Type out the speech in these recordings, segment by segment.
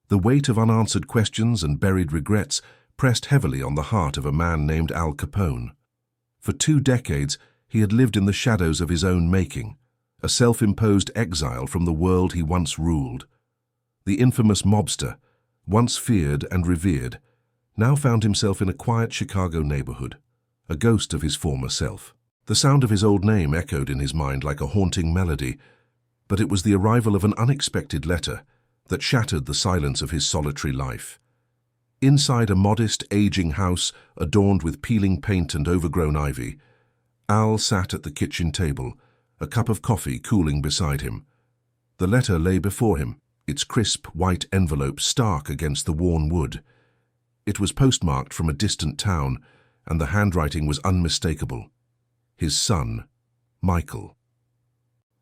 The weight of unanswered questions and buried regrets pressed heavily on the heart of a man named Al Capone. For 2 decades, he had lived in the shadows of his own making, a self-imposed exile from the world he once ruled. The infamous mobster, once feared and revered, now found himself in a quiet Chicago neighborhood, a ghost of his former self. The sound of his old name echoed in his mind like a haunting melody, but it was the arrival of an unexpected letter that shattered the silence of his solitary life. Inside a modest, aging house adorned with peeling paint and overgrown ivy, Al sat at the kitchen table, a cup of coffee cooling beside him. The letter lay before him, its crisp white envelope stark against the worn wood. It was postmarked from a distant town, and the handwriting was unmistakable. His son, Michael.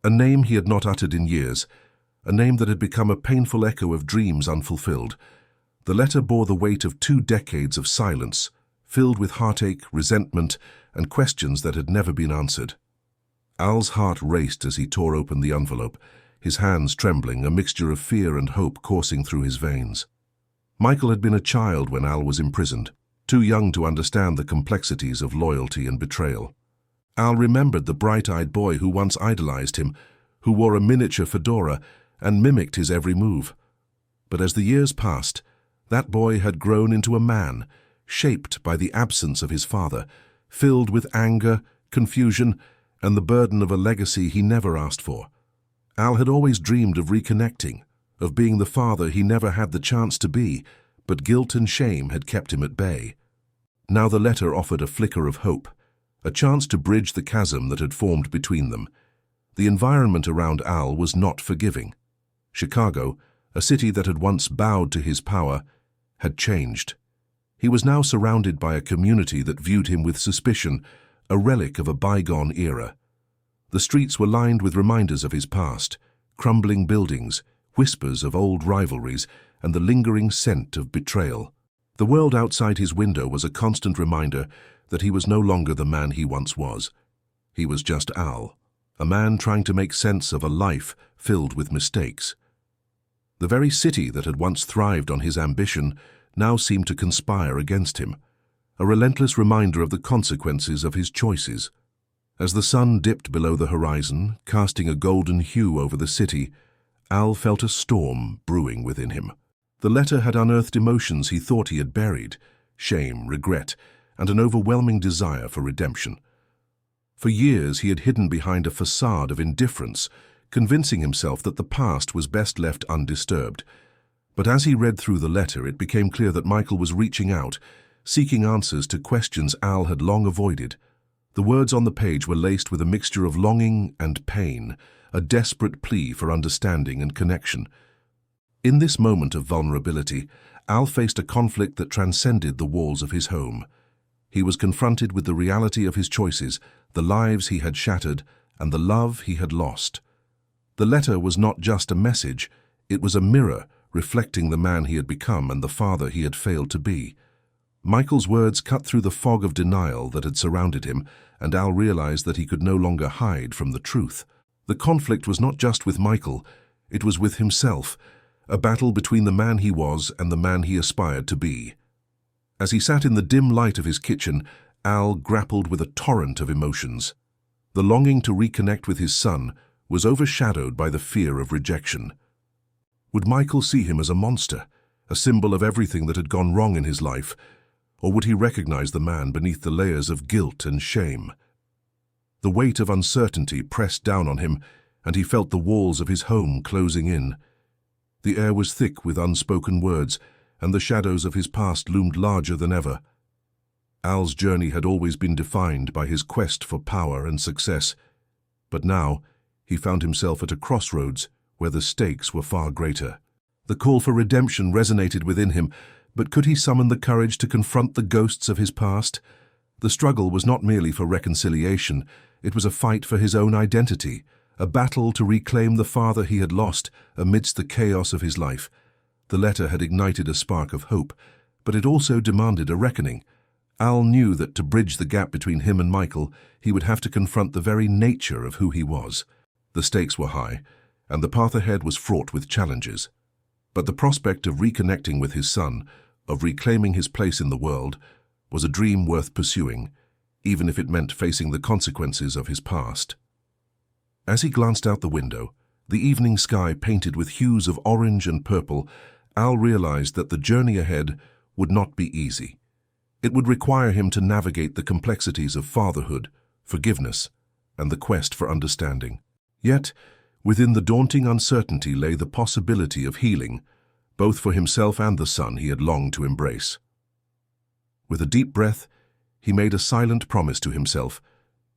A name he had not uttered in years, a name that had become a painful echo of dreams unfulfilled. The letter bore the weight of 2 decades of silence, filled with heartache, resentment, and questions that had never been answered. Al's heart raced as he tore open the envelope, his hands trembling, a mixture of fear and hope coursing through his veins. Michael had been a child when Al was imprisoned, too young to understand the complexities of loyalty and betrayal. Al remembered the bright-eyed boy who once idolized him, who wore a miniature fedora and mimicked his every move. But as the years passed, that boy had grown into a man, shaped by the absence of his father, filled with anger, confusion, and the burden of a legacy he never asked for. Al had always dreamed of reconnecting, of being the father he never had the chance to be, but guilt and shame had kept him at bay. Now the letter offered a flicker of hope, a chance to bridge the chasm that had formed between them. The environment around Al was not forgiving. Chicago, a city that had once bowed to his power, had changed. He was now surrounded by a community that viewed him with suspicion, a relic of a bygone era. The streets were lined with reminders of his past, crumbling buildings, whispers of old rivalries, and the lingering scent of betrayal. The world outside his window was a constant reminder that he was no longer the man he once was. He was just Al, a man trying to make sense of a life filled with mistakes. The very city that had once thrived on his ambition now seemed to conspire against him, a relentless reminder of the consequences of his choices. As the sun dipped below the horizon, casting a golden hue over the city, Al felt a storm brewing within him. The letter had unearthed emotions he thought he had buried, shame, regret, and an overwhelming desire for redemption. For years he had hidden behind a facade of indifference, convincing himself that the past was best left undisturbed. But as he read through the letter, it became clear that Michael was reaching out, seeking answers to questions Al had long avoided. The words on the page were laced with a mixture of longing and pain, a desperate plea for understanding and connection. In this moment of vulnerability, Al faced a conflict that transcended the walls of his home. He was confronted with the reality of his choices, the lives he had shattered, and the love he had lost. The letter was not just a message, it was a mirror reflecting the man he had become and the father he had failed to be. Michael's words cut through the fog of denial that had surrounded him, and Al realized that he could no longer hide from the truth. The conflict was not just with Michael, it was with himself, a battle between the man he was and the man he aspired to be. As he sat in the dim light of his kitchen, Al grappled with a torrent of emotions. The longing to reconnect with his son was overshadowed by the fear of rejection. Would Michael see him as a monster, a symbol of everything that had gone wrong in his life, or would he recognize the man beneath the layers of guilt and shame? The weight of uncertainty pressed down on him, and he felt the walls of his home closing in. The air was thick with unspoken words, and the shadows of his past loomed larger than ever. Al's journey had always been defined by his quest for power and success, but now he found himself at a crossroads where the stakes were far greater. The call for redemption resonated within him, but could he summon the courage to confront the ghosts of his past? The struggle was not merely for reconciliation, it was a fight for his own identity, a battle to reclaim the father he had lost amidst the chaos of his life. The letter had ignited a spark of hope, but it also demanded a reckoning. Al knew that to bridge the gap between him and Michael, he would have to confront the very nature of who he was. The stakes were high, and the path ahead was fraught with challenges. But the prospect of reconnecting with his son, of reclaiming his place in the world, was a dream worth pursuing, even if it meant facing the consequences of his past. As he glanced out the window, the evening sky painted with hues of orange and purple, Al realized that the journey ahead would not be easy. It would require him to navigate the complexities of fatherhood, forgiveness, and the quest for understanding. Yet, within the daunting uncertainty lay the possibility of healing, both for himself and the son he had longed to embrace. With a deep breath, he made a silent promise to himself.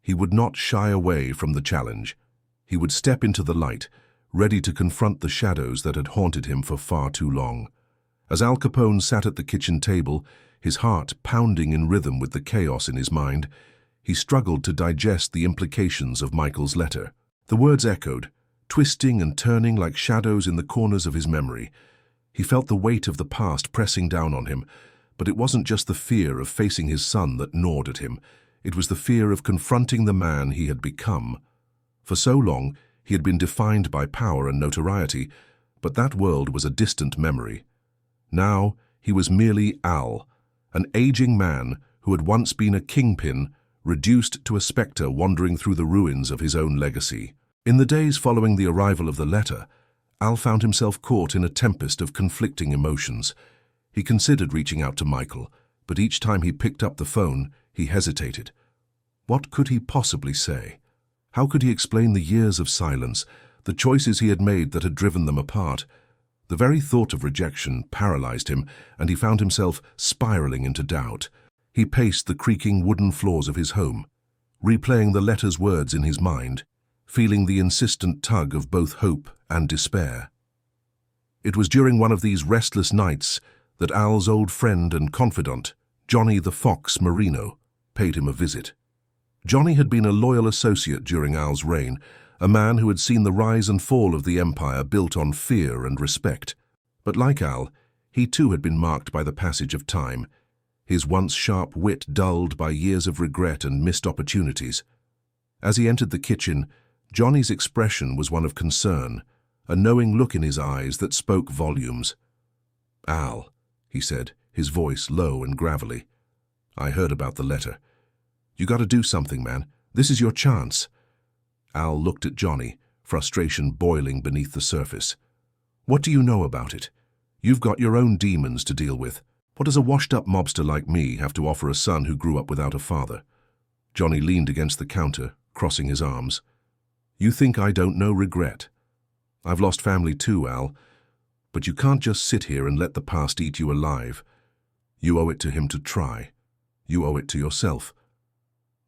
He would not shy away from the challenge. He would step into the light, ready to confront the shadows that had haunted him for far too long. As Al Capone sat at the kitchen table, his heart pounding in rhythm with the chaos in his mind, he struggled to digest the implications of Michael's letter. The words echoed, twisting and turning like shadows in the corners of his memory. He felt the weight of the past pressing down on him, but it wasn't just the fear of facing his son that gnawed at him. It was the fear of confronting the man he had become. For so long, he had been defined by power and notoriety, but that world was a distant memory. Now, he was merely Al, an aging man who had once been a kingpin, reduced to a spectre wandering through the ruins of his own legacy. In the days following the arrival of the letter, Al found himself caught in a tempest of conflicting emotions. He considered reaching out to Michael, but each time he picked up the phone, he hesitated. What could he possibly say? How could he explain the years of silence, the choices he had made that had driven them apart? The very thought of rejection paralyzed him, and he found himself spiraling into doubt. He paced the creaking wooden floors of his home, replaying the letter's words in his mind, feeling the insistent tug of both hope and despair. It was during one of these restless nights that Al's old friend and confidant, Johnny the Fox Marino, paid him a visit. Johnny had been a loyal associate during Al's reign, a man who had seen the rise and fall of the empire built on fear and respect. But like Al, he too had been marked by the passage of time, his once sharp wit dulled by years of regret and missed opportunities. As he entered the kitchen, Johnny's expression was one of concern, a knowing look in his eyes that spoke volumes. "Al," he said, his voice low and gravelly, "I heard about the letter. You got to do something, man. This is your chance." Al looked at Johnny, frustration boiling beneath the surface. "What do you know about it? You've got your own demons to deal with. What does a washed-up mobster like me have to offer a son who grew up without a father?" Johnny leaned against the counter, crossing his arms. "You think I don't know regret? I've lost family too, Al. But you can't just sit here and let the past eat you alive. You owe it to him to try. You owe it to yourself."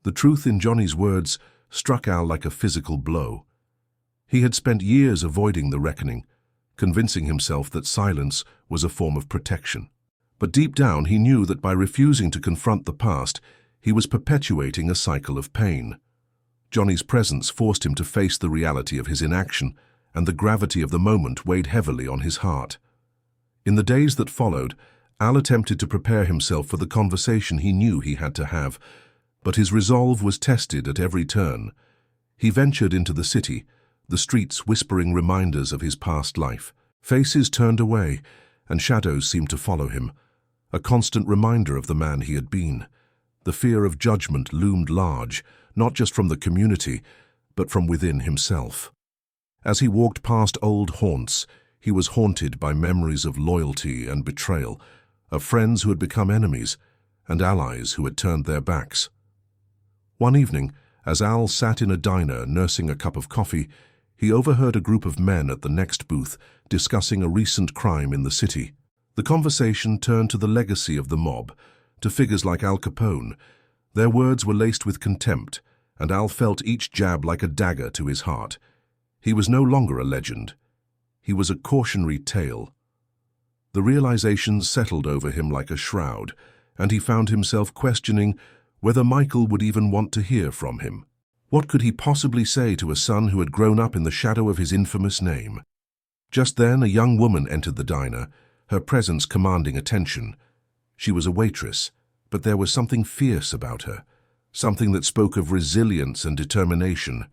The truth in Johnny's words struck Al like a physical blow. He had spent years avoiding the reckoning, convincing himself that silence was a form of protection. But deep down he knew that by refusing to confront the past, he was perpetuating a cycle of pain. Johnny's presence forced him to face the reality of his inaction, and the gravity of the moment weighed heavily on his heart. In the days that followed, Al attempted to prepare himself for the conversation he knew he had to have, but his resolve was tested at every turn. He ventured into the city, the streets whispering reminders of his past life. Faces turned away, and shadows seemed to follow him, a constant reminder of the man he had been. The fear of judgment loomed large, not just from the community, but from within himself. As he walked past old haunts, he was haunted by memories of loyalty and betrayal, of friends who had become enemies, and allies who had turned their backs. One evening, as Al sat in a diner nursing a cup of coffee, he overheard a group of men at the next booth discussing a recent crime in the city. The conversation turned to the legacy of the mob, to figures like Al Capone. Their words were laced with contempt, and Al felt each jab like a dagger to his heart. He was no longer a legend. He was a cautionary tale. The realization settled over him like a shroud, and he found himself questioning whether Michael would even want to hear from him. What could he possibly say to a son who had grown up in the shadow of his infamous name? Just then, a young woman entered the diner, her presence commanding attention. She was a waitress, but there was something fierce about her, something that spoke of resilience and determination.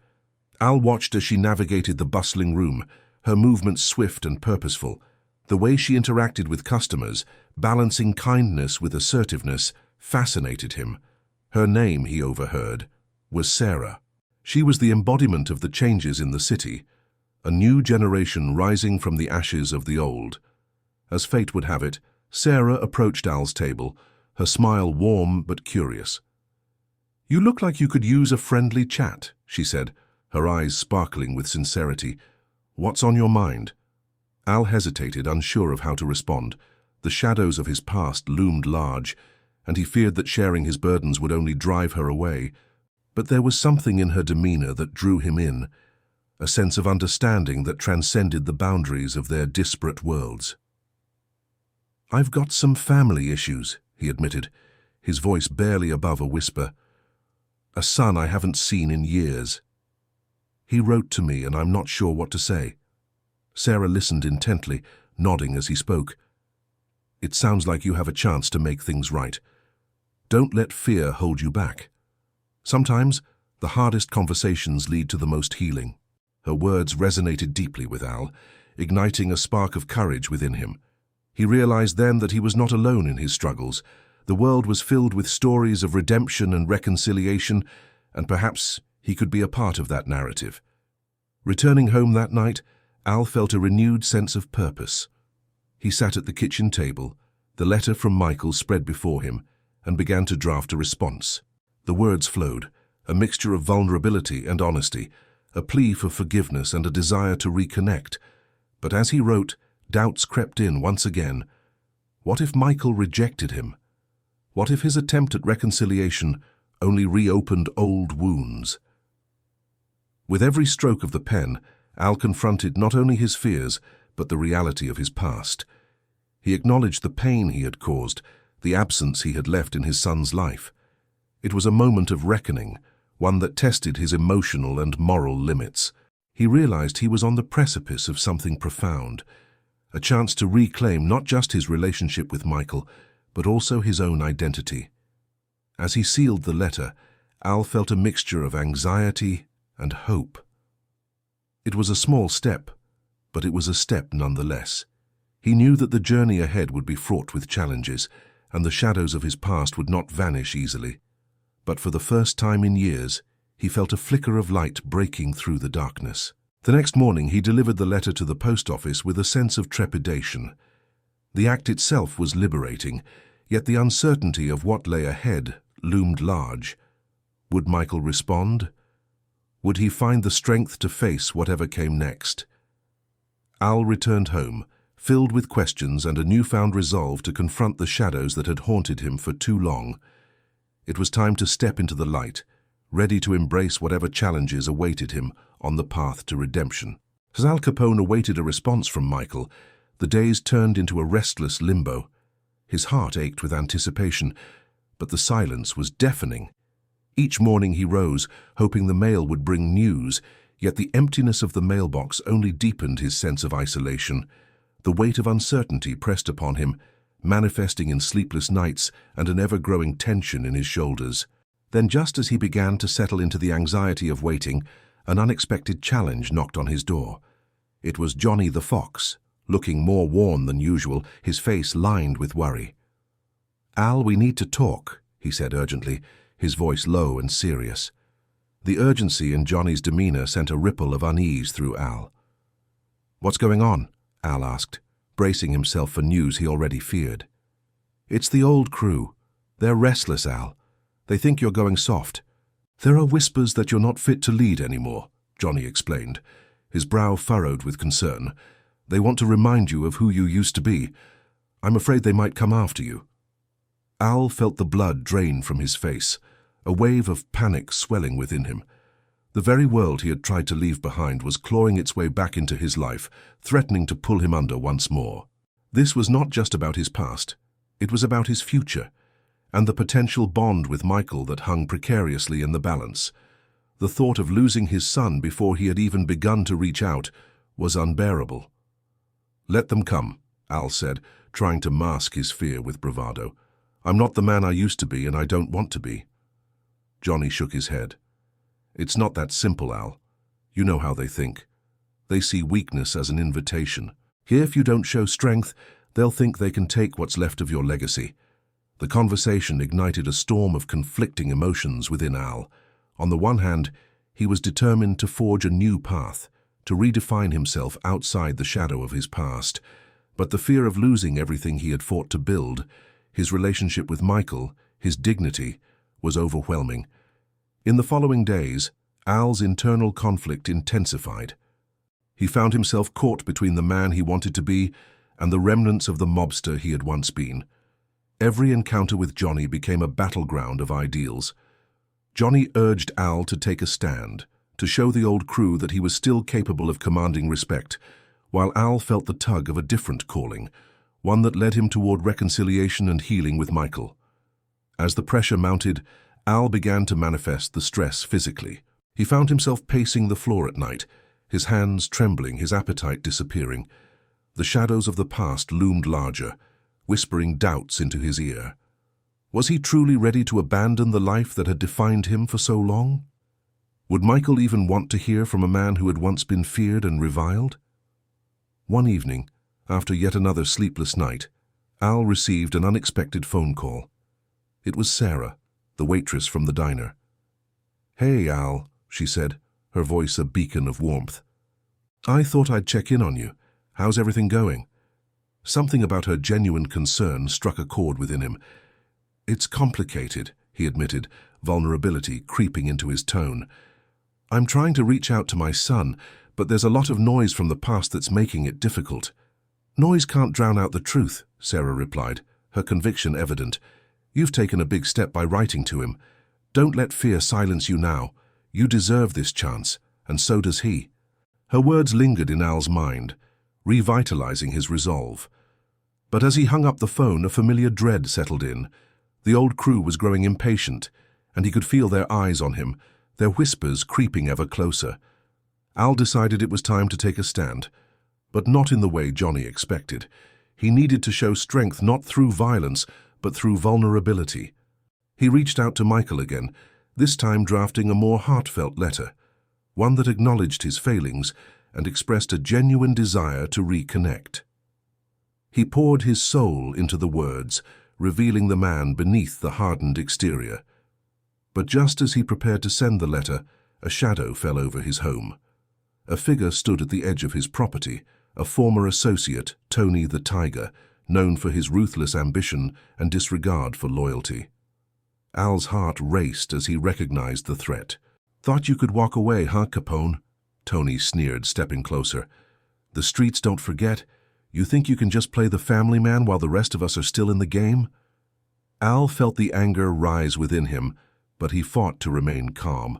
Al watched as she navigated the bustling room, her movements swift and purposeful. The way she interacted with customers, balancing kindness with assertiveness, fascinated him. Her name, he overheard, was Sarah. She was the embodiment of the changes in the city, a new generation rising from the ashes of the old. As fate would have it, Sarah approached Al's table, her smile warm but curious. "You look like you could use a friendly chat," she said, her eyes sparkling with sincerity. "What's on your mind?" Al hesitated, unsure of how to respond. The shadows of his past loomed large, and he feared that sharing his burdens would only drive her away. But there was something in her demeanor that drew him in, a sense of understanding that transcended the boundaries of their disparate worlds. "I've got some family issues," he admitted, his voice barely above a whisper. "A son I haven't seen in years. He wrote to me and I'm not sure what to say." Sarah listened intently, nodding as he spoke. "It sounds like you have a chance to make things right. Don't let fear hold you back. Sometimes, the hardest conversations lead to the most healing." Her words resonated deeply with Al, igniting a spark of courage within him. He realized then that he was not alone in his struggles. The world was filled with stories of redemption and reconciliation, and perhaps he could be a part of that narrative. Returning home that night, Al felt a renewed sense of purpose. He sat at the kitchen table, the letter from Michael spread before him, and began to draft a response. The words flowed, a mixture of vulnerability and honesty, a plea for forgiveness and a desire to reconnect. But as he wrote, doubts crept in once again. What if Michael rejected him? What if his attempt at reconciliation only reopened old wounds? With every stroke of the pen, Al confronted not only his fears, but the reality of his past. He acknowledged the pain he had caused, the absence he had left in his son's life. It was a moment of reckoning, one that tested his emotional and moral limits. He realized he was on the precipice of something profound, a chance to reclaim not just his relationship with Michael, but also his own identity. As he sealed the letter, Al felt a mixture of anxiety and hope. It was a small step, but it was a step nonetheless. He knew that the journey ahead would be fraught with challenges, and the shadows of his past would not vanish easily. But for the first time in years, he felt a flicker of light breaking through the darkness. The next morning, he delivered the letter to the post office with a sense of trepidation. The act itself was liberating, yet the uncertainty of what lay ahead loomed large. Would Michael respond? Would he find the strength to face whatever came next? Al returned home, filled with questions and a newfound resolve to confront the shadows that had haunted him for too long. It was time to step into the light, ready to embrace whatever challenges awaited him on the path to redemption. As Al Capone awaited a response from Michael, the days turned into a restless limbo. His heart ached with anticipation, but the silence was deafening. Each morning he rose, hoping the mail would bring news, yet the emptiness of the mailbox only deepened his sense of isolation. The weight of uncertainty pressed upon him, manifesting in sleepless nights and an ever-growing tension in his shoulders. Then, just as he began to settle into the anxiety of waiting, an unexpected challenge knocked on his door. It was Johnny the Fox, looking more worn than usual, his face lined with worry. "Al, we need to talk," he said urgently, his voice low and serious. The urgency in Johnny's demeanor sent a ripple of unease through Al. "What's going on?" Al asked, bracing himself for news he already feared. "It's the old crew. They're restless, Al. They think you're going soft. There are whispers that you're not fit to lead anymore," Johnny explained, his brow furrowed with concern. "They want to remind you of who you used to be. I'm afraid they might come after you." Al felt the blood drain from his face, a wave of panic swelling within him. The very world he had tried to leave behind was clawing its way back into his life, threatening to pull him under once more. This was not just about his past. It was about his future, and the potential bond with Michael that hung precariously in the balance. The thought of losing his son before he had even begun to reach out was unbearable. "Let them come," Al said, trying to mask his fear with bravado. "I'm not the man I used to be, and I don't want to be." Johnny shook his head. "It's not that simple, Al. You know how they think. They see weakness as an invitation." If you don't show strength, they'll think they can take what's left of your legacy. The conversation ignited a storm of conflicting emotions within Al. On the one hand, he was determined to forge a new path, to redefine himself outside the shadow of his past. But the fear of losing everything he had fought to build, his relationship with Michael, his dignity, was overwhelming. In the following days, Al's internal conflict intensified. He found himself caught between the man he wanted to be and the remnants of the mobster he had once been. Every encounter with Johnny became a battleground of ideals. Johnny urged Al to take a stand, to show the old crew that he was still capable of commanding respect, while Al felt the tug of a different calling, one that led him toward reconciliation and healing with Michael. As the pressure mounted, Al began to manifest the stress physically. He found himself pacing the floor at night, his hands trembling, his appetite disappearing. The shadows of the past loomed larger, whispering doubts into his ear. Was he truly ready to abandon the life that had defined him for so long? Would Michael even want to hear from a man who had once been feared and reviled? One evening, after yet another sleepless night, Al received an unexpected phone call. It was Sarah, the waitress from the diner. "Hey, Al," she said, her voice a beacon of warmth. "I thought I'd check in on you. How's everything going?" Something about her genuine concern struck a chord within him. "It's complicated," he admitted, vulnerability creeping into his tone. "I'm trying to reach out to my son, but there's a lot of noise from the past that's making it difficult." "Noise can't drown out the truth," Sarah replied, her conviction evident. "You've taken a big step by writing to him. Don't let fear silence you now. You deserve this chance, and so does he." Her words lingered in Al's mind, revitalizing his resolve. But as he hung up the phone, a familiar dread settled in. The old crew was growing impatient, and he could feel their eyes on him, their whispers creeping ever closer. Al decided it was time to take a stand, but not in the way Johnny expected. He needed to show strength not through violence, but through vulnerability. He reached out to Michael again, this time drafting a more heartfelt letter, one that acknowledged his failings and expressed a genuine desire to reconnect. He poured his soul into the words, revealing the man beneath the hardened exterior. But just as he prepared to send the letter, a shadow fell over his home. A figure stood at the edge of his property, a former associate, Tony the Tiger, known for his ruthless ambition and disregard for loyalty. Al's heart raced as he recognized the threat. "Thought you could walk away, huh, Capone?" Tony sneered, stepping closer. "The streets don't forget. You think you can just play the family man while the rest of us are still in the game?" Al felt the anger rise within him, but he fought to remain calm.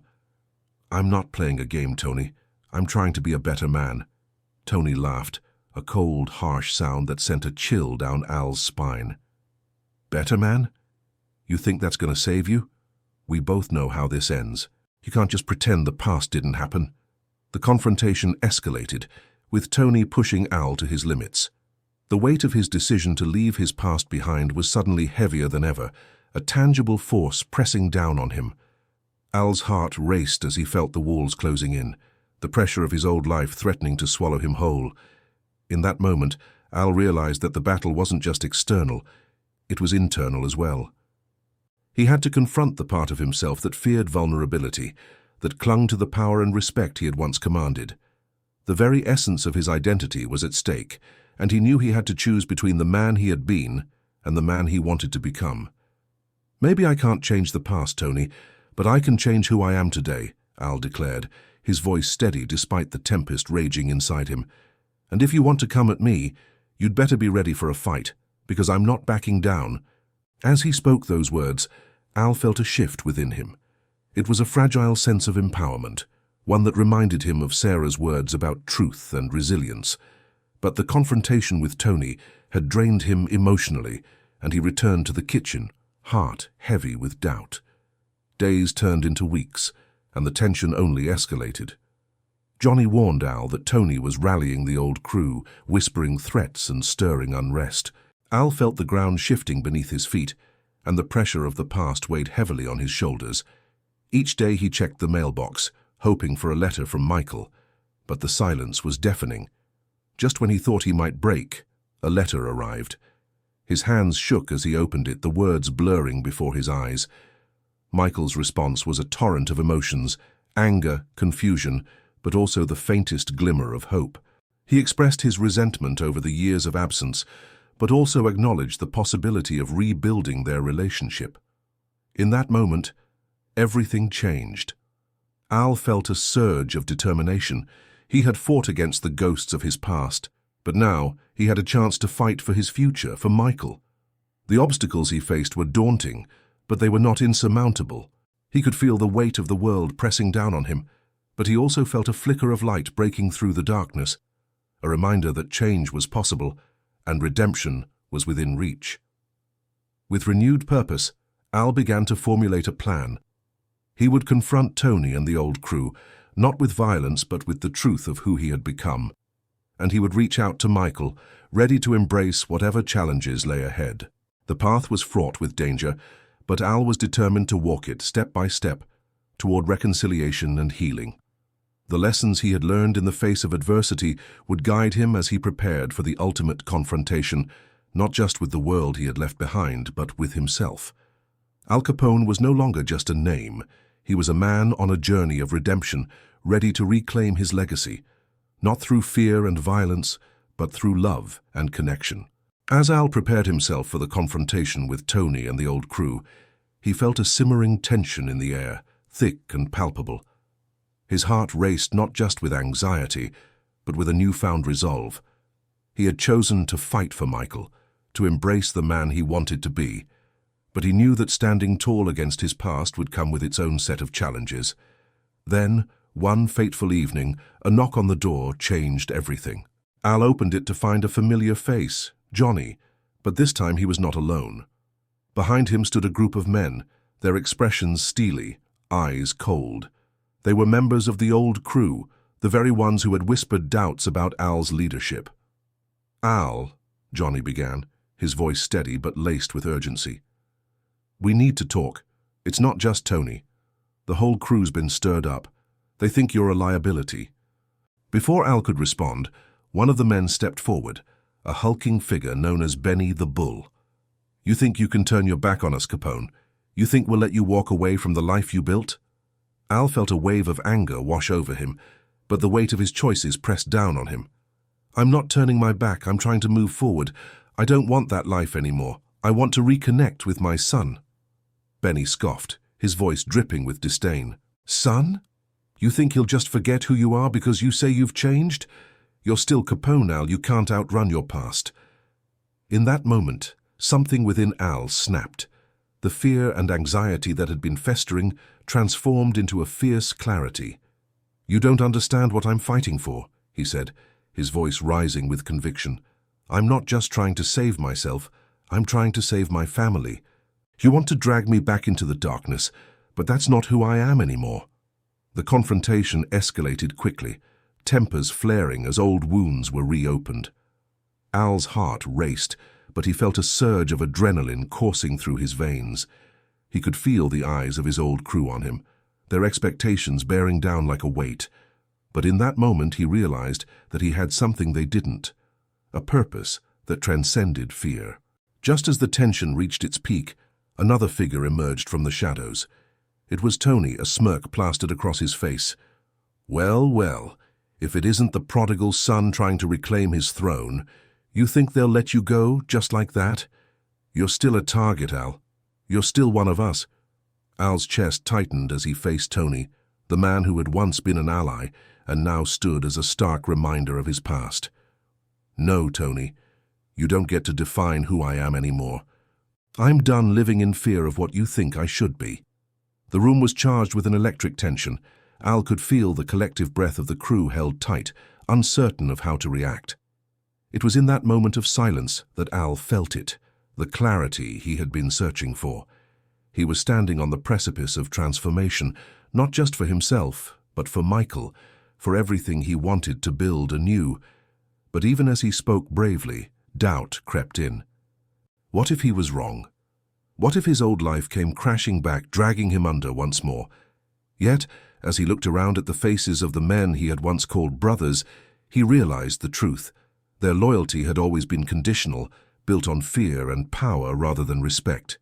"I'm not playing a game, Tony. I'm trying to be a better man." Tony laughed, a cold, harsh sound that sent a chill down Al's spine. "Better man? You think that's going to save you? We both know how this ends. You can't just pretend the past didn't happen." The confrontation escalated, with Tony pushing Al to his limits. The weight of his decision to leave his past behind was suddenly heavier than ever, a tangible force pressing down on him. Al's heart raced as he felt the walls closing in, the pressure of his old life threatening to swallow him whole. In that moment, Al realized that the battle wasn't just external, it was internal as well. He had to confront the part of himself that feared vulnerability, that clung to the power and respect he had once commanded. The very essence of his identity was at stake, and he knew he had to choose between the man he had been and the man he wanted to become. "Maybe I can't change the past, Tony, but I can change who I am today," Al declared, his voice steady despite the tempest raging inside him. "And if you want to come at me, you'd better be ready for a fight, because I'm not backing down." As he spoke those words, Al felt a shift within him. It was a fragile sense of empowerment, one that reminded him of Sarah's words about truth and resilience. But the confrontation with Tony had drained him emotionally, and he returned to the kitchen, heart heavy with doubt. Days turned into weeks, and the tension only escalated. Johnny warned Al that Tony was rallying the old crew, whispering threats and stirring unrest. Al felt the ground shifting beneath his feet, and the pressure of the past weighed heavily on his shoulders. Each day he checked the mailbox, hoping for a letter from Michael, but the silence was deafening. Just when he thought he might break, a letter arrived. His hands shook as he opened it, the words blurring before his eyes. Michael's response was a torrent of emotions, anger, confusion, but also the faintest glimmer of hope. He expressed his resentment over the years of absence, but also acknowledged the possibility of rebuilding their relationship. In that moment, everything changed. Al felt a surge of determination. He had fought against the ghosts of his past, but now he had a chance to fight for his future, for Michael. The obstacles he faced were daunting, but they were not insurmountable. He could feel the weight of the world pressing down on him, but he also felt a flicker of light breaking through the darkness, a reminder that change was possible and redemption was within reach. With renewed purpose, Al began to formulate a plan. He would confront Tony and the old crew, not with violence but with the truth of who he had become. And he would reach out to Michael, ready to embrace whatever challenges lay ahead. The path was fraught with danger, but Al was determined to walk it step by step toward reconciliation and healing. The lessons he had learned in the face of adversity would guide him as he prepared for the ultimate confrontation, not just with the world he had left behind, but with himself. Al Capone was no longer just a name. He was a man on a journey of redemption, ready to reclaim his legacy, not through fear and violence, but through love and connection. As Al prepared himself for the confrontation with Tony and the old crew, he felt a simmering tension in the air, thick and palpable. His heart raced not just with anxiety, but with a newfound resolve. He had chosen to fight for Michael, to embrace the man he wanted to be, but he knew that standing tall against his past would come with its own set of challenges. Then, one fateful evening, a knock on the door changed everything. Al opened it to find a familiar face, Johnny, but this time he was not alone. Behind him stood a group of men, their expressions steely, eyes cold. They were members of the old crew, the very ones who had whispered doubts about Al's leadership. "Al," Johnny began, his voice steady but laced with urgency. "We need to talk. It's not just Tony. The whole crew's been stirred up. They think you're a liability." Before Al could respond, one of the men stepped forward, a hulking figure known as Benny the Bull. "You think you can turn your back on us, Capone? You think we'll let you walk away from the life you built?" Al felt a wave of anger wash over him, but the weight of his choices pressed down on him. "I'm not turning my back, I'm trying to move forward. I don't want that life anymore. I want to reconnect with my son." Benny scoffed, his voice dripping with disdain. "Son? You think he'll just forget who you are because you say you've changed? You're still Capone, Al. You can't outrun your past." In that moment, something within Al snapped. The fear and anxiety that had been festering transformed into a fierce clarity. "You don't understand what I'm fighting for," he said, his voice rising with conviction. "I'm not just trying to save myself, I'm trying to save my family. You want to drag me back into the darkness, but that's not who I am anymore." The confrontation escalated quickly, tempers flaring as old wounds were reopened. Al's heart raced, but he felt a surge of adrenaline coursing through his veins. He could feel the eyes of his old crew on him, their expectations bearing down like a weight. But in that moment he realized that he had something they didn't, a purpose that transcended fear. Just as the tension reached its peak, another figure emerged from the shadows. It was Tony, a smirk plastered across his face. "Well, well, if it isn't the prodigal son trying to reclaim his throne, you think they'll let you go just like that? You're still a target, Al. You're still one of us." Al's chest tightened as he faced Tony, the man who had once been an ally and now stood as a stark reminder of his past. "No, Tony, you don't get to define who I am anymore. I'm done living in fear of what you think I should be." The room was charged with an electric tension. Al could feel the collective breath of the crew held tight, uncertain of how to react. It was in that moment of silence that Al felt it, the clarity he had been searching for. He was standing on the precipice of transformation, not just for himself, but for Michael, for everything he wanted to build anew. But even as he spoke bravely, doubt crept in. What if he was wrong? What if his old life came crashing back, dragging him under once more? Yet, as he looked around at the faces of the men he had once called brothers, he realized the truth. Their loyalty had always been conditional, built on fear and power rather than respect.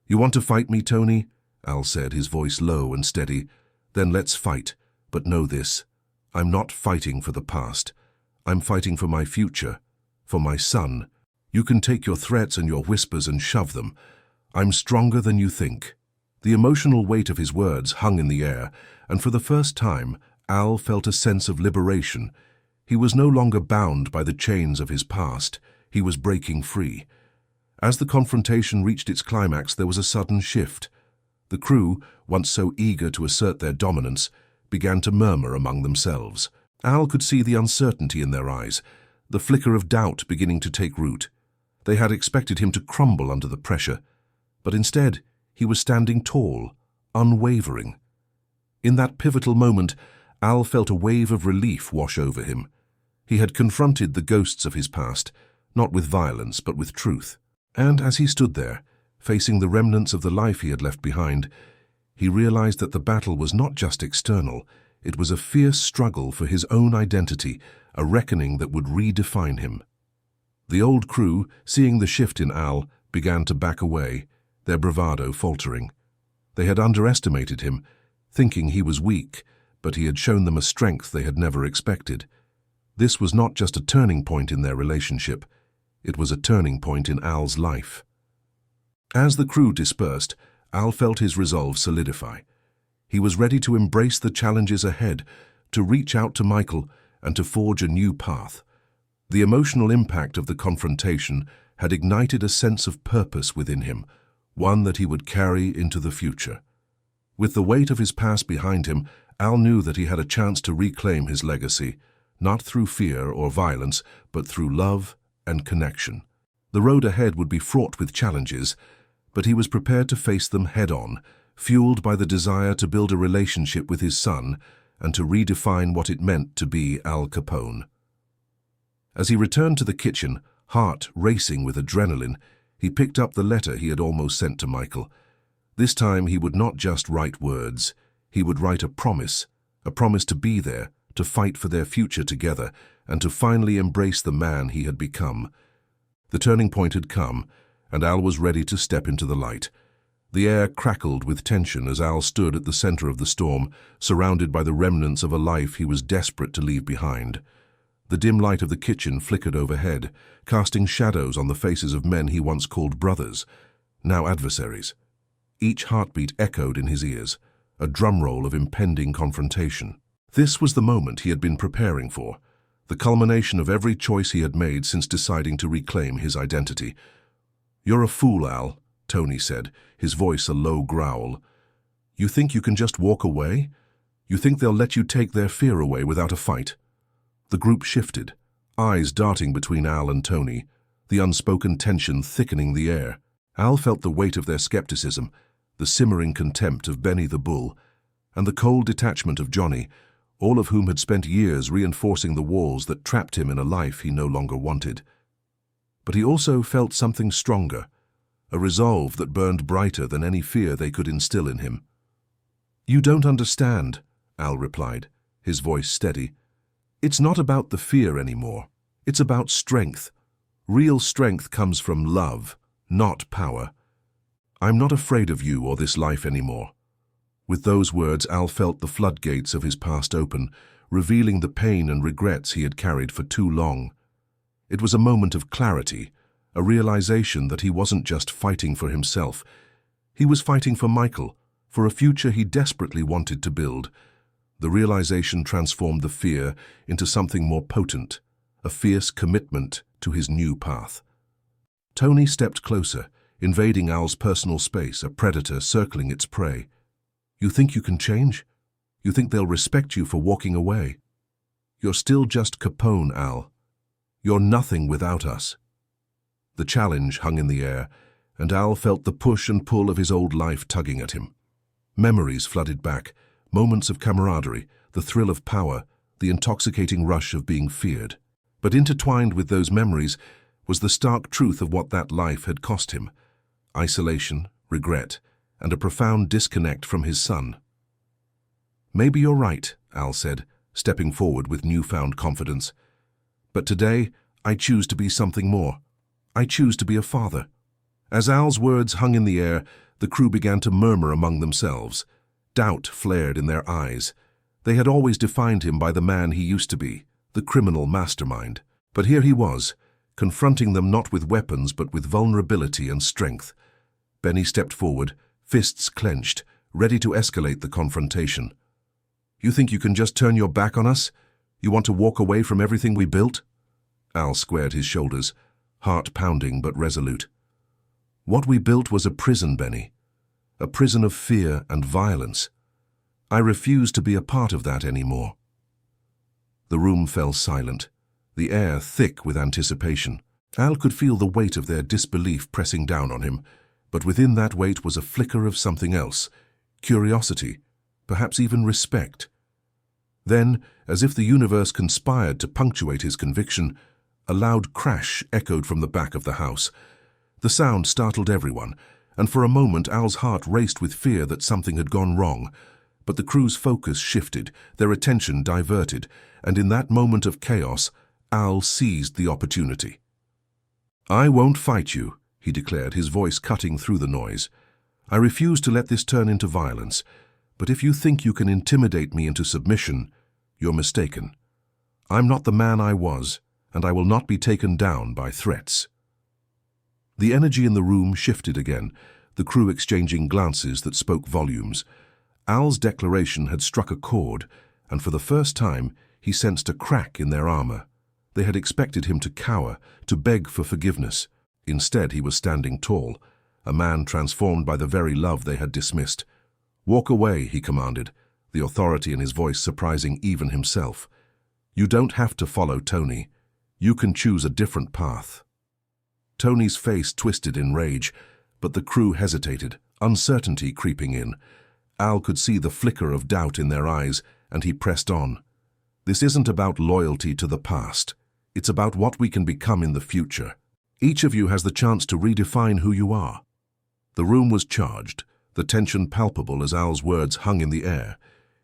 "You want to fight me, Tony?" Al said, his voice low and steady. "Then let's fight. But know this. I'm not fighting for the past. I'm fighting for my future, for my son. You can take your threats and your whispers and shove them. I'm stronger than you think." The emotional weight of his words hung in the air, and for the first time, Al felt a sense of liberation. He was no longer bound by the chains of his past. He was breaking free. As the confrontation reached its climax, there was a sudden shift. The crew, once so eager to assert their dominance, began to murmur among themselves. Al could see the uncertainty in their eyes, the flicker of doubt beginning to take root. They had expected him to crumble under the pressure, but instead he was standing tall, unwavering. In that pivotal moment, Al felt a wave of relief wash over him. He had confronted the ghosts of his past, not with violence but with truth. And as he stood there, facing the remnants of the life he had left behind, he realized that the battle was not just external. It was a fierce struggle for his own identity, a reckoning that would redefine him. The old crew, seeing the shift in Al, began to back away, their bravado faltering. They had underestimated him, thinking he was weak, but he had shown them a strength they had never expected. This was not just a turning point in their relationship, it was a turning point in Al's life. As the crew dispersed, Al felt his resolve solidify. He was ready to embrace the challenges ahead, to reach out to Michael, and to forge a new path. The emotional impact of the confrontation had ignited a sense of purpose within him, one that he would carry into the future. With the weight of his past behind him, Al knew that he had a chance to reclaim his legacy, not through fear or violence, but through love and connection. The road ahead would be fraught with challenges, but he was prepared to face them head-on, fueled by the desire to build a relationship with his son and to redefine what it meant to be Al Capone. As he returned to the kitchen, heart racing with adrenaline, he picked up the letter he had almost sent to Michael. This time he would not just write words, he would write a promise to be there, to fight for their future together, and to finally embrace the man he had become. The turning point had come, and Al was ready to step into the light. The air crackled with tension as Al stood at the center of the storm, surrounded by the remnants of a life he was desperate to leave behind. The dim light of the kitchen flickered overhead, casting shadows on the faces of men he once called brothers, now adversaries. Each heartbeat echoed in his ears, a drumroll of impending confrontation. This was the moment he had been preparing for, the culmination of every choice he had made since deciding to reclaim his identity. "You're a fool, Al," Tony said, his voice a low growl. "You think you can just walk away? You think they'll let you take their fear away without a fight?" The group shifted, eyes darting between Al and Tony, the unspoken tension thickening the air. Al felt the weight of their skepticism, the simmering contempt of Benny the Bull, and the cold detachment of Johnny, all of whom had spent years reinforcing the walls that trapped him in a life he no longer wanted. But he also felt something stronger, a resolve that burned brighter than any fear they could instill in him. "You don't understand," Al replied, his voice steady. "It's not about the fear anymore. It's about strength. Real strength comes from love, not power. I'm not afraid of you or this life anymore." With those words, Al felt the floodgates of his past open, revealing the pain and regrets he had carried for too long. It was a moment of clarity, a realization that he wasn't just fighting for himself. He was fighting for Michael, for a future he desperately wanted to build. The realization transformed the fear into something more potent, a fierce commitment to his new path. Tony stepped closer, invading Al's personal space, a predator circling its prey. "You think you can change? You think they'll respect you for walking away? You're still just Capone, Al. You're nothing without us." The challenge hung in the air, and Al felt the push and pull of his old life tugging at him. Memories flooded back, moments of camaraderie, the thrill of power, the intoxicating rush of being feared. But intertwined with those memories was the stark truth of what that life had cost him: isolation, regret, and a profound disconnect from his son. "Maybe you're right," Al said, stepping forward with newfound confidence. "But today, I choose to be something more. I choose to be a father." As Al's words hung in the air, the crew began to murmur among themselves. Doubt flared in their eyes. They had always defined him by the man he used to be, the criminal mastermind. But here he was, confronting them not with weapons but with vulnerability and strength. Benny stepped forward, fists clenched, ready to escalate the confrontation. "You think you can just turn your back on us? You want to walk away from everything we built?" Al squared his shoulders, heart pounding but resolute. "What we built was a prison, Benny. A prison of fear and violence. I refuse to be a part of that anymore." The room fell silent, the air thick with anticipation. Al could feel the weight of their disbelief pressing down on him, but within that weight was a flicker of something else, curiosity, perhaps even respect. Then, as if the universe conspired to punctuate his conviction, a loud crash echoed from the back of the house. The sound startled everyone, and for a moment Al's heart raced with fear that something had gone wrong. But the crew's focus shifted, their attention diverted, and in that moment of chaos, Al seized the opportunity. "I won't fight you," he declared, his voice cutting through the noise. "I refuse to let this turn into violence, but if you think you can intimidate me into submission, you're mistaken. I'm not the man I was, and I will not be taken down by threats." The energy in the room shifted again, the crew exchanging glances that spoke volumes. Al's declaration had struck a chord, and for the first time he sensed a crack in their armor. They had expected him to cower, to beg for forgiveness. Instead, he was standing tall, a man transformed by the very love they had dismissed. "Walk away," he commanded, the authority in his voice surprising even himself. "You don't have to follow Tony. You can choose a different path." Tony's face twisted in rage, but the crew hesitated, uncertainty creeping in. Al could see the flicker of doubt in their eyes, and he pressed on. "This isn't about loyalty to the past. It's about what we can become in the future. Each of you has the chance to redefine who you are." The room was charged, the tension palpable as Al's words hung in the air.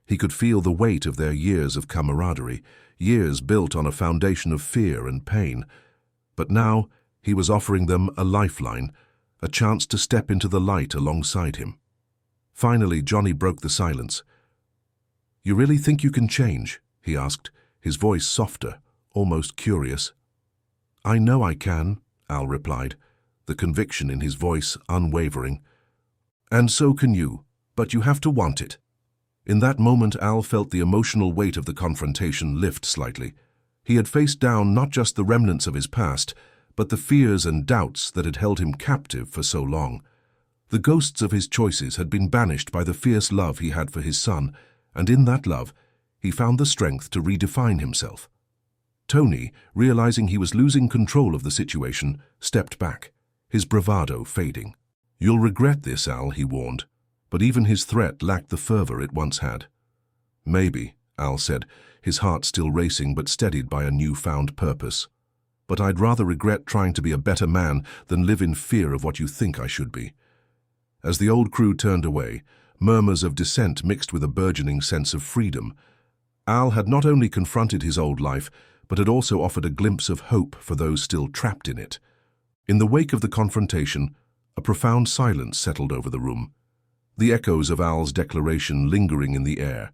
He could feel the weight of their years of camaraderie, years built on a foundation of fear and pain. But now he was offering them a lifeline, a chance to step into the light alongside him. Finally, Johnny broke the silence. "You really think you can change?" he asked, his voice softer, almost curious. "I know I can," Al replied, the conviction in his voice unwavering. "And so can you, but you have to want it." In that moment, Al felt the emotional weight of the confrontation lift slightly. He had faced down not just the remnants of his past, but the fears and doubts that had held him captive for so long. The ghosts of his choices had been banished by the fierce love he had for his son, and in that love, he found the strength to redefine himself. Tony, realizing he was losing control of the situation, stepped back, his bravado fading. "You'll regret this, Al," he warned, but even his threat lacked the fervor it once had. "Maybe," Al said, his heart still racing but steadied by a newfound purpose. "But I'd rather regret trying to be a better man than live in fear of what you think I should be." As the old crew turned away, murmurs of dissent mixed with a burgeoning sense of freedom. Al had not only confronted his old life, but had also offered a glimpse of hope for those still trapped in it. In the wake of the confrontation, a profound silence settled over the room, the echoes of Al's declaration lingering in the air.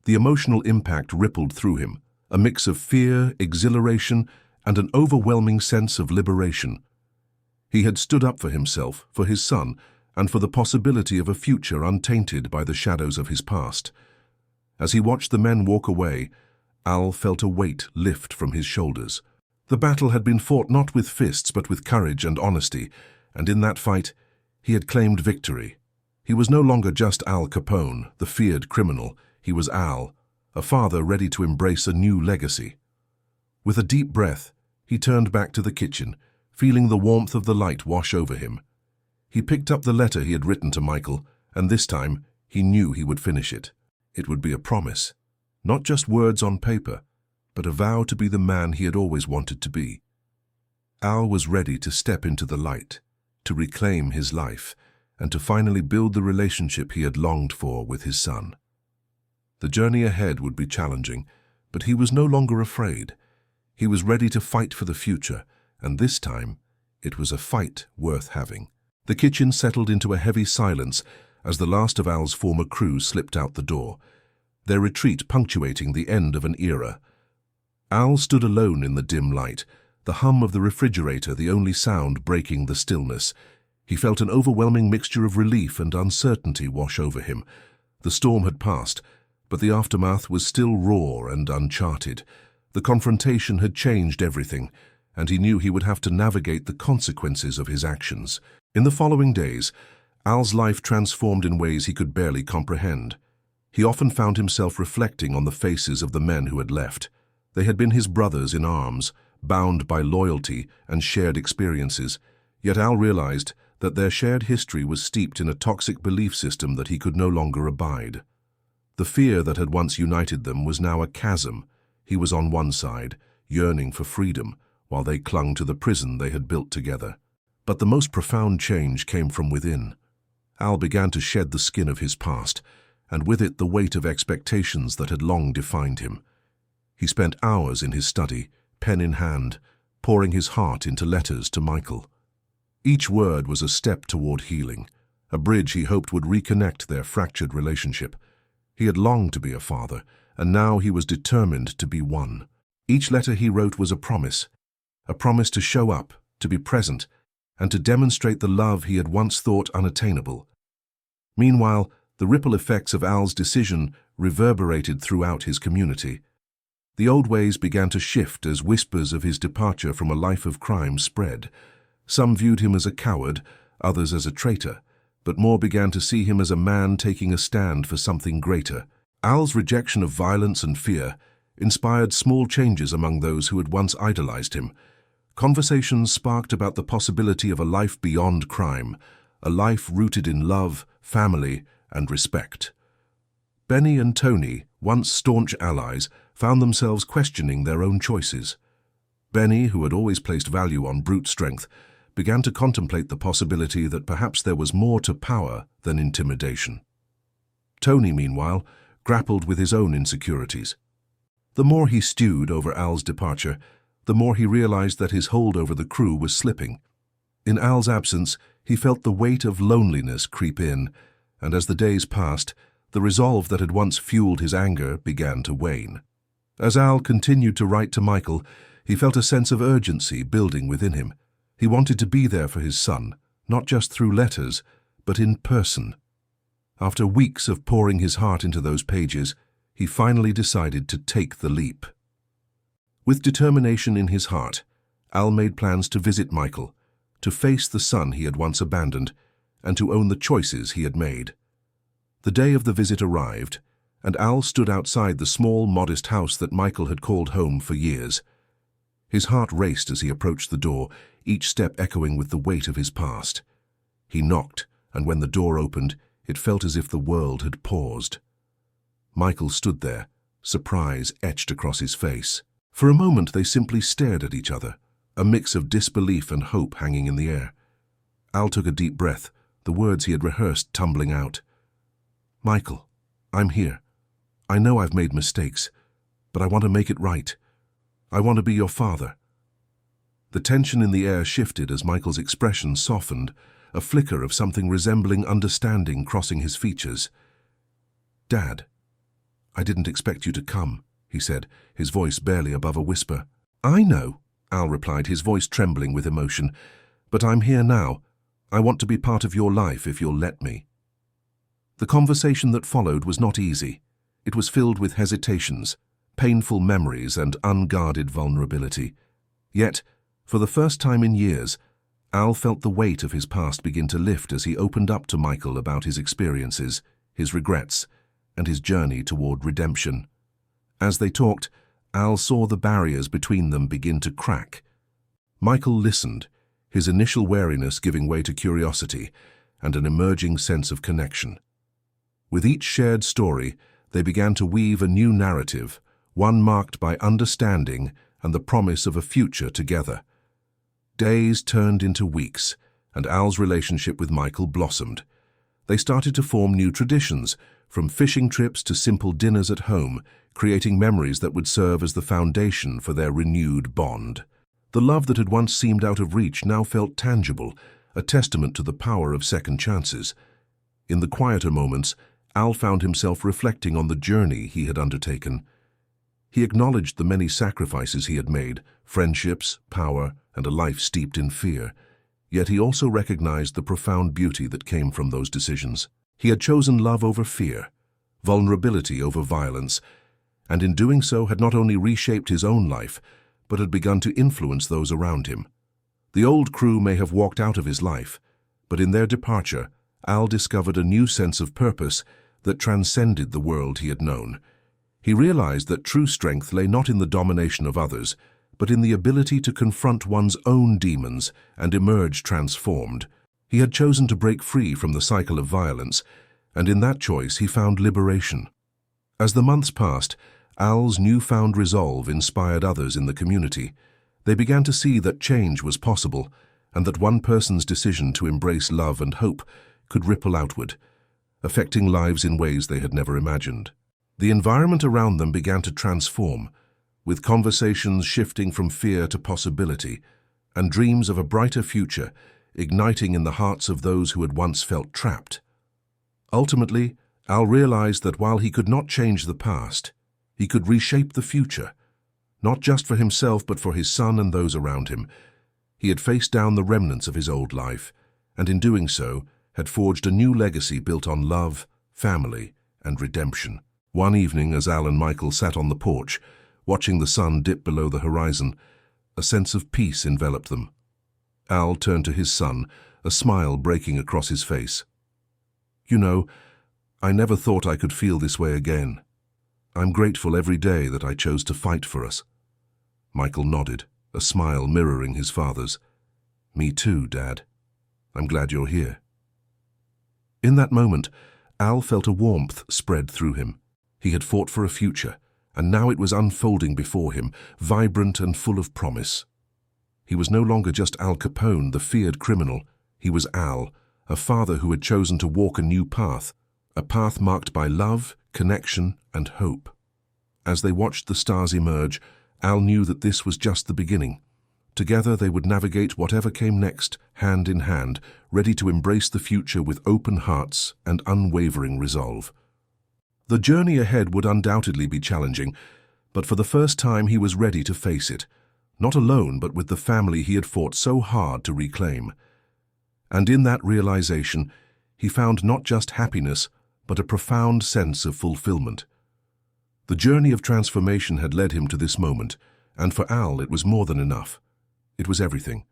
The emotional impact rippled through him, a mix of fear, exhilaration, and an overwhelming sense of liberation. He had stood up for himself, for his son, and for the possibility of a future untainted by the shadows of his past. As he watched the men walk away, Al felt a weight lift from his shoulders. The battle had been fought not with fists but with courage and honesty, and in that fight he had claimed victory. He was no longer just Al Capone, the feared criminal. He was Al, a father ready to embrace a new legacy. With a deep breath, he turned back to the kitchen, feeling the warmth of the light wash over him. He picked up the letter he had written to Michael, and this time he knew he would finish it. It would be a promise, not just words on paper, but a vow to be the man he had always wanted to be. Al was ready to step into the light, to reclaim his life, and to finally build the relationship he had longed for with his son. The journey ahead would be challenging, but he was no longer afraid. He was ready to fight for the future, and this time, it was a fight worth having. The kitchen settled into a heavy silence as the last of Al's former crew slipped out the door, their retreat punctuating the end of an era. Al stood alone in the dim light, the hum of the refrigerator the only sound breaking the stillness. He felt an overwhelming mixture of relief and uncertainty wash over him. The storm had passed, but the aftermath was still raw and uncharted. The confrontation had changed everything, and he knew he would have to navigate the consequences of his actions. In the following days, Al's life transformed in ways he could barely comprehend. He often found himself reflecting on the faces of the men who had left. They had been his brothers in arms, bound by loyalty and shared experiences, yet Al realized that their shared history was steeped in a toxic belief system that he could no longer abide. The fear that had once united them was now a chasm. He was on one side, yearning for freedom, while they clung to the prison they had built together. But the most profound change came from within. Al began to shed the skin of his past, and with it the weight of expectations that had long defined him. He spent hours in his study, pen in hand, pouring his heart into letters to Michael. Each word was a step toward healing, a bridge he hoped would reconnect their fractured relationship. He had longed to be a father, and now he was determined to be one. Each letter he wrote was a promise to show up, to be present, and to demonstrate the love he had once thought unattainable. Meanwhile, the ripple effects of Al's decision reverberated throughout his community. The old ways began to shift as whispers of his departure from a life of crime spread. Some viewed him as a coward, others as a traitor, but more began to see him as a man taking a stand for something greater. Al's rejection of violence and fear inspired small changes among those who had once idolized him. Conversations sparked about the possibility of a life beyond crime, a life rooted in love, family, and respect. Benny and Tony, once staunch allies, found themselves questioning their own choices. Benny, who had always placed value on brute strength, began to contemplate the possibility that perhaps there was more to power than intimidation. Tony, meanwhile, grappled with his own insecurities. The more he stewed over Al's departure, the more he realized that his hold over the crew was slipping. In Al's absence, he felt the weight of loneliness creep in, and as the days passed, the resolve that had once fueled his anger began to wane. As Al continued to write to Michael, he felt a sense of urgency building within him. He wanted to be there for his son, not just through letters, but in person. After weeks of pouring his heart into those pages, he finally decided to take the leap. With determination in his heart, Al made plans to visit Michael, to face the son he had once abandoned, and to own the choices he had made. The day of the visit arrived, and Al stood outside the small, modest house that Michael had called home for years. His heart raced as he approached the door, each step echoing with the weight of his past. He knocked, and when the door opened, it felt as if the world had paused. Michael stood there, surprise etched across his face. For a moment they simply stared at each other, a mix of disbelief and hope hanging in the air. Al took a deep breath, the words he had rehearsed tumbling out. "Michael, I'm here. I know I've made mistakes, but I want to make it right. I want to be your father." The tension in the air shifted as Michael's expression softened, a flicker of something resembling understanding crossing his features. "Dad, I didn't expect you to come," he said, his voice barely above a whisper. "I know," Al replied, his voice trembling with emotion, "but I'm here now. I want to be part of your life if you'll let me." The conversation that followed was not easy. It was filled with hesitations, painful memories, and unguarded vulnerability. Yet, for the first time in years, Al felt the weight of his past begin to lift as he opened up to Michael about his experiences, his regrets, and his journey toward redemption. As they talked, Al saw the barriers between them begin to crack. Michael listened, his initial wariness giving way to curiosity and an emerging sense of connection. With each shared story, they began to weave a new narrative, one marked by understanding and the promise of a future together. Days turned into weeks, and Al's relationship with Michael blossomed. They started to form new traditions, from fishing trips to simple dinners at home, creating memories that would serve as the foundation for their renewed bond. The love that had once seemed out of reach now felt tangible, a testament to the power of second chances. In the quieter moments, Al found himself reflecting on the journey he had undertaken. He acknowledged the many sacrifices he had made, friendships, power, and a life steeped in fear. Yet he also recognized the profound beauty that came from those decisions. He had chosen love over fear, vulnerability over violence, and in doing so had not only reshaped his own life, but had begun to influence those around him. The old crew may have walked out of his life, but in their departure, Al discovered a new sense of purpose that transcended the world he had known. He realized that true strength lay not in the domination of others, but in the ability to confront one's own demons and emerge transformed. He had chosen to break free from the cycle of violence, and in that choice he found liberation. As the months passed, Al's newfound resolve inspired others in the community. They began to see that change was possible, and that one person's decision to embrace love and hope could ripple outward, affecting lives in ways they had never imagined. The environment around them began to transform, with conversations shifting from fear to possibility, and dreams of a brighter future igniting in the hearts of those who had once felt trapped. Ultimately, Al realized that while he could not change the past, he could reshape the future, not just for himself but for his son and those around him. He had faced down the remnants of his old life, and in doing so, had forged a new legacy built on love, family, and redemption. One evening, as Al and Michael sat on the porch, watching the sun dip below the horizon, a sense of peace enveloped them. Al turned to his son, a smile breaking across his face. "You know, I never thought I could feel this way again. I'm grateful every day that I chose to fight for us." Michael nodded, a smile mirroring his father's. "Me too, Dad. I'm glad you're here." In that moment, Al felt a warmth spread through him. He had fought for a future, and now it was unfolding before him, vibrant and full of promise. He was no longer just Al Capone, the feared criminal. He was Al, a father who had chosen to walk a new path, a path marked by love, connection, and hope. As they watched the stars emerge, Al knew that this was just the beginning. Together they would navigate whatever came next, hand in hand, ready to embrace the future with open hearts and unwavering resolve. The journey ahead would undoubtedly be challenging, but for the first time he was ready to face it, not alone but with the family he had fought so hard to reclaim. And in that realization, he found not just happiness, but a profound sense of fulfillment. The journey of transformation had led him to this moment, and for Al it was more than enough. It was everything.